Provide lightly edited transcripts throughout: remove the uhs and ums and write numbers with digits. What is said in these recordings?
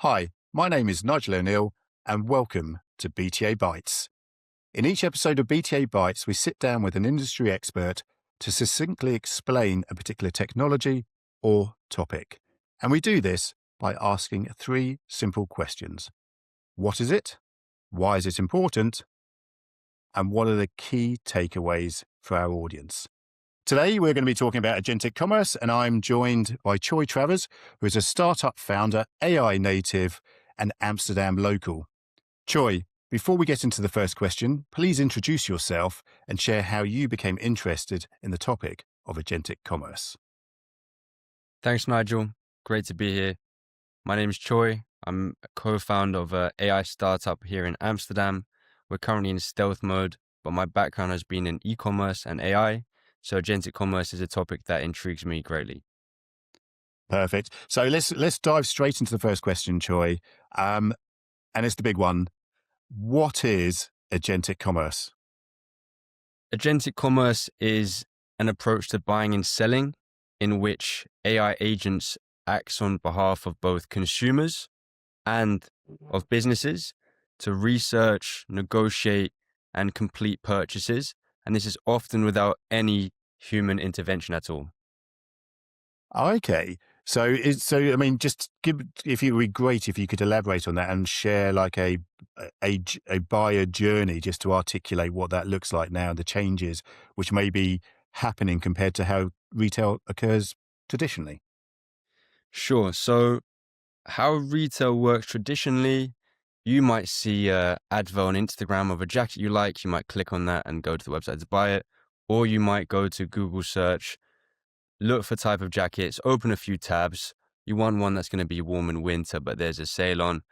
Hi, my name is Nigel O'Neill, and welcome to BTA Bytes. In each episode of BTA Bytes, we sit down with an industry expert to succinctly explain a particular technology or topic. And we do this by asking three simple questions. What is it? Why is it important? And what are the key takeaways for our audience? Today, we're going to be talking about agentic commerce, and I'm joined by Choy Travers, who is a startup founder, AI native, and Amsterdam local. Choy, before we get into the first question, please introduce yourself and share how you became interested in the topic of agentic commerce. Thanks, Nigel. Great to be here. My name is Choy. I'm a co-founder of an AI startup here in Amsterdam. We're currently in stealth mode, but my background has been in e-commerce and AI. So agentic commerce is a topic that intrigues me greatly. Perfect. So let's dive straight into the first question, Choy. And it's the big one. What is agentic commerce? Agentic commerce is an approach to buying and selling in which AI agents acts on behalf of both consumers and of businesses to research, negotiate, and complete purchases. And this is often without any human intervention at all. Okay. I mean, just give, if it would be great if you could elaborate on that and share like a buyer journey just to articulate what that looks like now, the changes which may be happening compared to how retail occurs traditionally. Sure. So how retail works traditionally, you might see an advert on Instagram of a jacket you like. You might click on that and go to the website to buy it. Or you might go to Google search, look for type of jackets, open a few tabs. You want one that's going to be warm in winter, but there's a sale on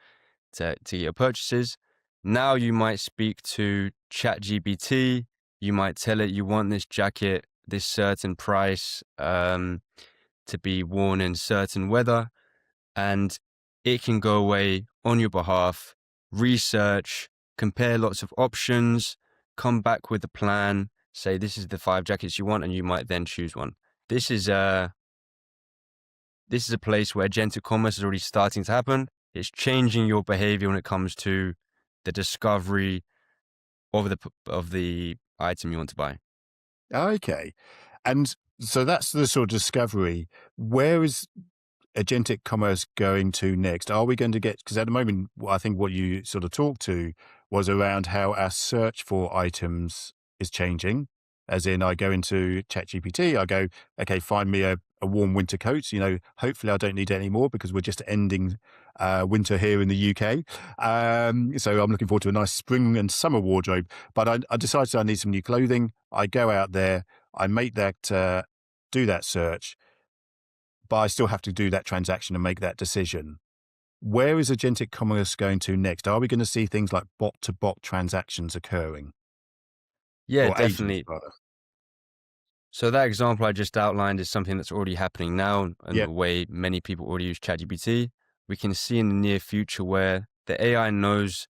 to get your purchases. Now you might speak to ChatGPT. You might tell it you want this jacket, this certain price, to be worn in certain weather. And it can go away on your behalf, research, compare lots of options, come back with a plan, say this is the 5 jackets you want, and you might then choose one. This is a place where agentic commerce is already starting to happen. It's changing your behavior when it comes to the discovery of the item you want to buy. Okay. And so that's the sort of discovery. Where is agentic commerce going to next? Are we going to get, because at the moment, I think what you sort of talked to was around how our search for items is changing. As in, I go into ChatGPT, I go, okay, find me a warm winter coat. Hopefully I don't need it anymore because we're just ending winter here in the UK. So I'm looking forward to a nice spring and summer wardrobe. But I decided I need some new clothing. I go out there, I make that, do that search, but I still have to do that transaction and make that decision. Where is agentic commerce going to next? Are we going to see things like bot-to-bot transactions occurring? Yeah, Or agents, definitely. rather? So that example I just outlined is something that's already happening now, and Yep. the way many people already use ChatGPT. We can see in the near future where the AI knows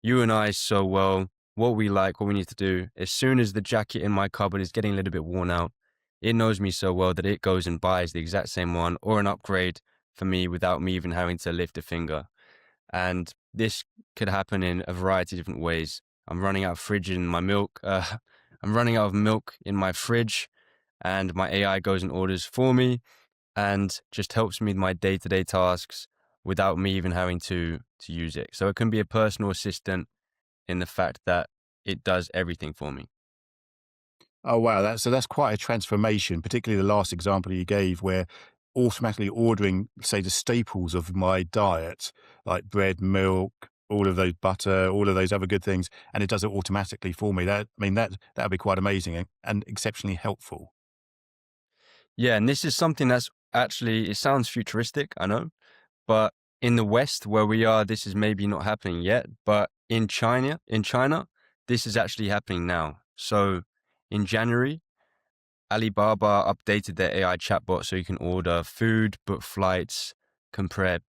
you and I so well, what we like, what we need to do. As soon as the jacket in my cupboard is getting a little bit worn out, it knows me so well that it goes and buys the exact same one or an upgrade for me without me even having to lift a finger. And this could happen in a variety of different ways. I'm running out of fridge in my milk. I'm running out of milk in my fridge, and my AI goes and orders for me and just helps me with my day-to-day tasks without me even having to use it. So it can be a personal assistant in the fact that it does everything for me. Oh, wow. That's quite a transformation, particularly the last example you gave where automatically ordering, say, the staples of my diet, like bread, milk, all of those butter, all of those other good things, and it does it automatically for me. That would be quite amazing and exceptionally helpful. Yeah, and this is something that's actually, it sounds futuristic, I know, but in the West where we are, this is maybe not happening yet, but in China, this is actually happening now. So in January, Alibaba updated their AI chatbot so you can order food, book flights, compare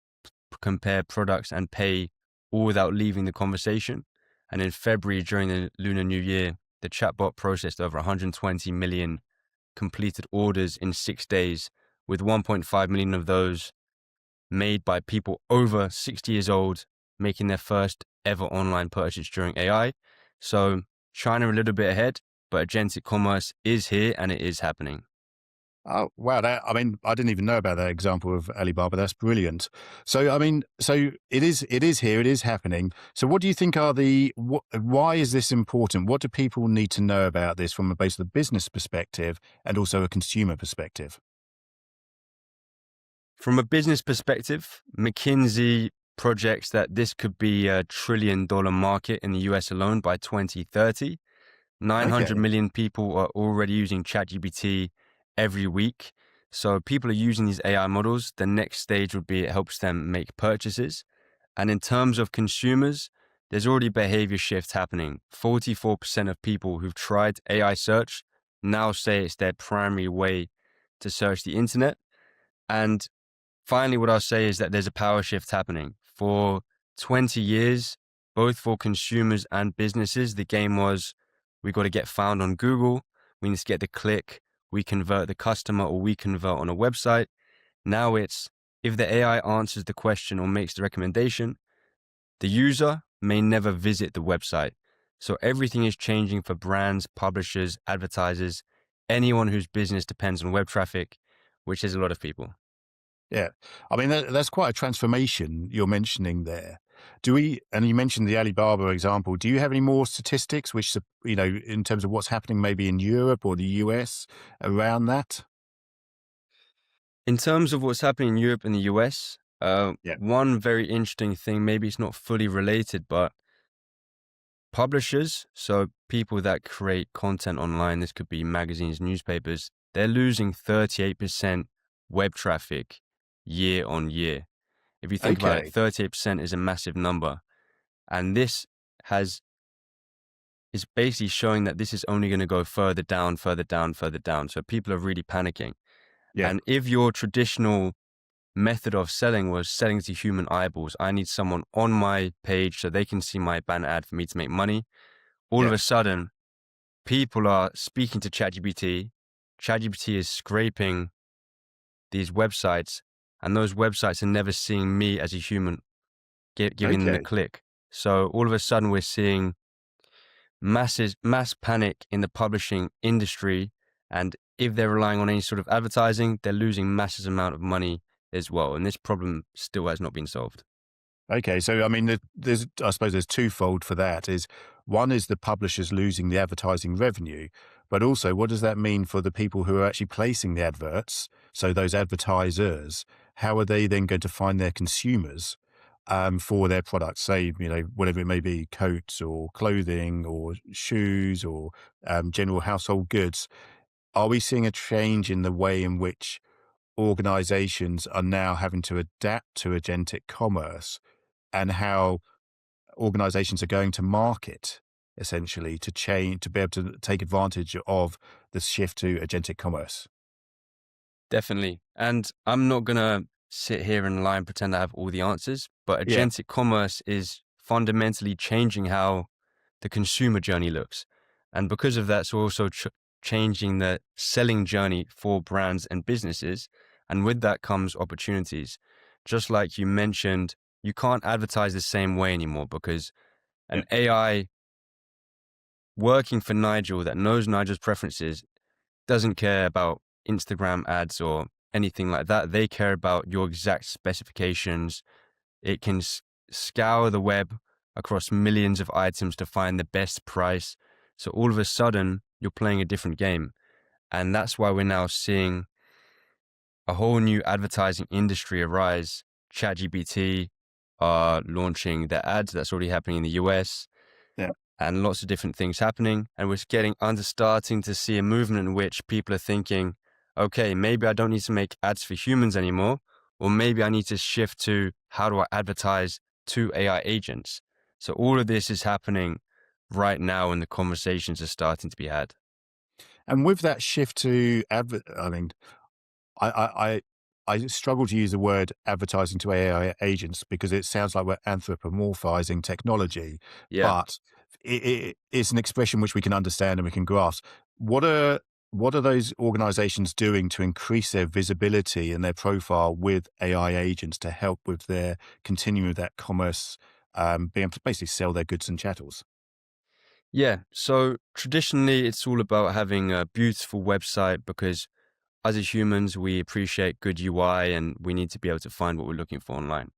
products, and pay all without leaving the conversation. And in February, during the Lunar New Year, the chatbot processed over 120 million completed orders in 6 days, with 1.5 million of those made by people over 60 years old making their first ever online purchase during AI. So China a little bit ahead, but agentic commerce is here and it is happening. Oh, wow. I mean, I didn't even know about that example of Alibaba. That's brilliant. So, I mean, so it is here, it is happening. So what do you think are why is this important? What do people need to know about this from both the business perspective and also a consumer perspective? From a business perspective, McKinsey projects that this could be a $1 trillion market in the US alone by 2030. 900 Okay. million people are already using ChatGPT every week. So people are using these AI models. The next stage would be it helps them make purchases. And in terms of consumers, there's already behavior shift happening. 44% of people who've tried AI search now say it's their primary way to search the internet. And finally, what I'll say is that there's a power shift happening. For 20 years, both for consumers and businesses, the game was we got to get found on Google. We need to get the click. We convert the customer or we convert on a website. Now it's if the AI answers the question or makes the recommendation, the user may never visit the website. So everything is changing for brands, publishers, advertisers, anyone whose business depends on web traffic, which is a lot of people. Yeah. I mean, that's quite a transformation you're mentioning there. And you mentioned the Alibaba example. Do you have any more statistics which, in terms of what's happening maybe in Europe or the US around that? In terms of what's happening in Europe and the US, Yeah. one very interesting thing, maybe it's not fully related, but publishers, so people that create content online, this could be magazines, newspapers, they're losing 38% web traffic year on year. If you think about it, Okay. 38% is a massive number. And this is basically showing that this is only going to go further down, further down, further down. So people are really panicking. Yeah. And if your traditional method of selling was selling to human eyeballs, I need someone on my page so they can see my banner ad for me to make money. All of Yeah. a sudden, people are speaking to ChatGPT. ChatGPT is scraping these websites, and those websites are never seeing me as a human giving them the Okay. click. So all of a sudden, we're seeing mass panic in the publishing industry. And if they're relying on any sort of advertising, they're losing massive amount of money as well. And this problem still has not been solved. Okay, so I mean, I suppose there's twofold for that. Is one is the publishers losing the advertising revenue, but also what does that mean for the people who are actually placing the adverts? So those advertisers, how are they then going to find their consumers for their products? Say, whatever it may be, coats or clothing or shoes or general household goods. Are we seeing a change in the way in which organizations are now having to adapt to agentic commerce? And how organizations are going to market essentially to be able to take advantage of the shift to agentic commerce. Definitely. And I'm not going to sit here and lie and pretend I have all the answers, but Yeah. agentic commerce is fundamentally changing how the consumer journey looks. And because of that, it's also changing the selling journey for brands and businesses. And with that comes opportunities. Just like you mentioned, you can't advertise the same way anymore because Yeah. an AI working for Nigel that knows Nigel's preferences doesn't care about Instagram ads or anything like that. They care about your exact specifications. It can scour the web across millions of items to find the best price. So all of a sudden, you're playing a different game. And that's why we're now seeing a whole new advertising industry arise. ChatGPT are launching their ads. That's already happening in the US Yeah. and lots of different things happening. And we're starting to see a movement in which people are thinking, okay, maybe I don't need to make ads for humans anymore, or maybe I need to shift to how do I advertise to AI agents? So all of this is happening right now and the conversations are starting to be had. And with that shift to I mean, I, I, I I struggle to use the word advertising to AI agents because it sounds like we're anthropomorphizing technology, Yeah. but it's an expression which we can understand and we can grasp. What are what are those organizations doing to increase their visibility and their profile with AI agents to help with their continuing with that commerce, being able to basically sell their goods and chattels? Yeah. So traditionally, it's all about having a beautiful website because as a humans, we appreciate good UI and we need to be able to find what we're looking for online.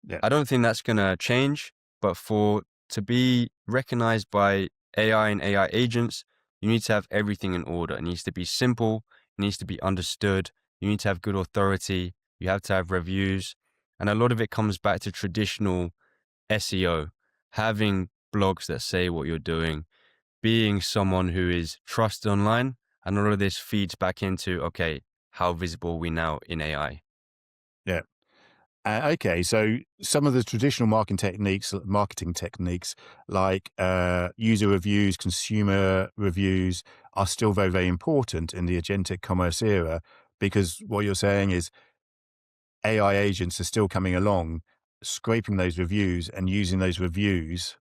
Yeah, I don't think that's going to change, but for to be recognized by AI and AI agents, you need to have everything in order. It needs to be simple, it needs to be understood, you need to have good authority, you have to have reviews. And a lot of it comes back to traditional SEO, having blogs that say what you're doing, being someone who is trusted online. And all of this feeds back into, okay, how visible are we now in AI? yeah. Okay, so some of the traditional marketing techniques like user reviews, consumer reviews are still very, very important in the agentic commerce era because what you're saying is AI agents are still coming along, scraping those reviews and using those reviews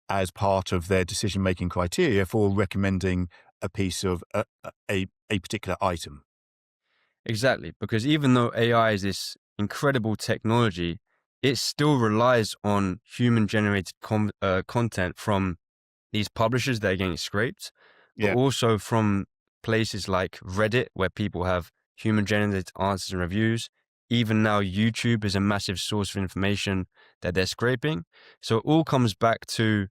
as part of their decision-making criteria for recommending a piece of a particular item. Exactly, because even though AI is this incredible technology, it still relies on human generated content from these publishers that are getting scraped, but Yeah. also from places like Reddit, where people have human generated answers and reviews. Even now, YouTube is a massive source of information that they're scraping. So it all comes back to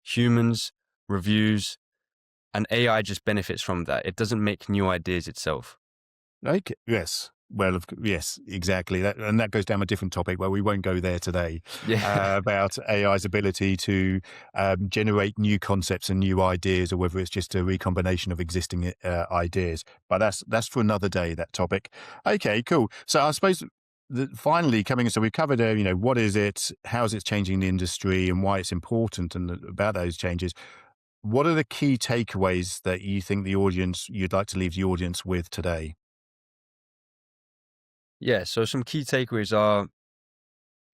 humans, reviews, and AI just benefits from that. It doesn't make new ideas itself. Okay. Yes. Well, yes, exactly. And that goes down a different topic where we won't go there today, Yeah. about AI's ability to generate new concepts and new ideas, or whether it's just a recombination of existing ideas. But that's for another day, that topic. Okay, cool. So I suppose finally coming, so we've covered, what is it, how is it changing the industry, and why it's important, and about those changes. What are the key takeaways that you think you'd like to leave the audience with today? Yeah. So some key takeaways are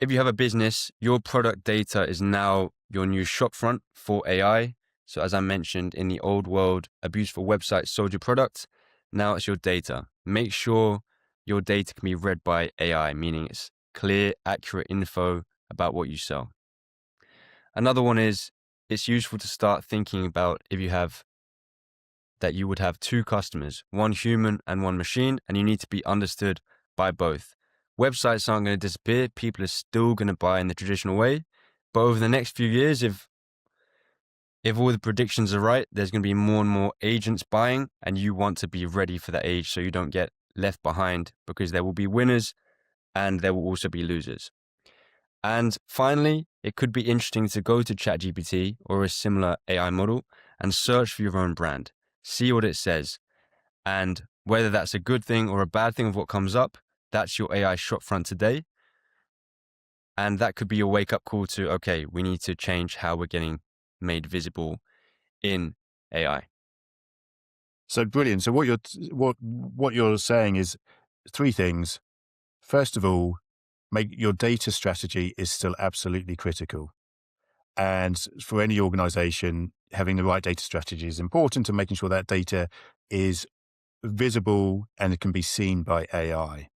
if you have a business, your product data is now your new shopfront for AI. So as I mentioned, in the old world, a beautiful website sold your product. Now it's your data. Make sure your data can be read by AI, meaning it's clear, accurate info about what you sell. Another one is it's useful to start thinking about if you have that you would have two customers, one human and one machine, and you need to be understood by both. Websites aren't going to disappear. People are still going to buy in the traditional way. But over the next few years, if all the predictions are right, there's going to be more and more agents buying, and you want to be ready for that age so you don't get left behind because there will be winners and there will also be losers. And finally, it could be interesting to go to ChatGPT or a similar AI model and search for your own brand. See what it says. And whether that's a good thing or a bad thing of what comes up, that's your AI shopfront today. And that could be your wake up call to, okay, we need to change how we're getting made visible in AI. So brilliant. So what you're saying is three things. First of all, make your data strategy is still absolutely critical. And for any organization, having the right data strategy is important, and making sure that data is visible and it can be seen by AI.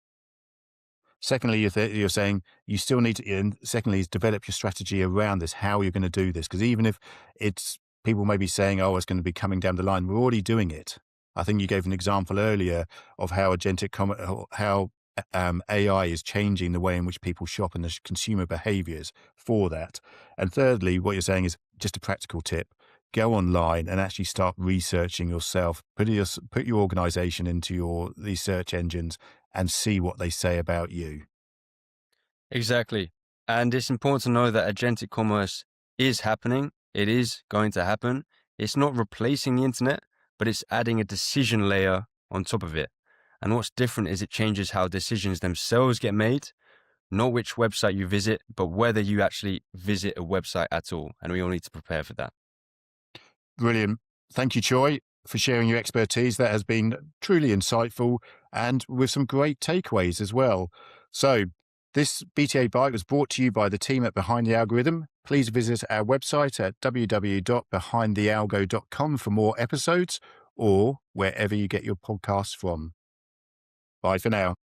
Secondly, you're saying you still need to, and secondly, is develop your strategy around this, how you're going to do this. Because even if it's people may be saying, oh, it's going to be coming down the line, we're already doing it. I think you gave an example earlier of how AI is changing the way in which people shop and the consumer behaviors for that. And thirdly, what you're saying is just a practical tip. Go online and actually start researching yourself. Put your organization into these search engines and see what they say about you. Exactly. And it's important to know that agentic commerce is happening. It is going to happen. It's not replacing the internet, but it's adding a decision layer on top of it. And what's different is it changes how decisions themselves get made, not which website you visit, but whether you actually visit a website at all. And we all need to prepare for that. Brilliant. Thank you, Choy, for sharing your expertise. That has been truly insightful and with some great takeaways as well. So, this BTA Byte was brought to you by the team at Behind the Algorithm. Please visit our website at www.behindthealgo.com for more episodes, or wherever you get your podcasts from. Bye for now.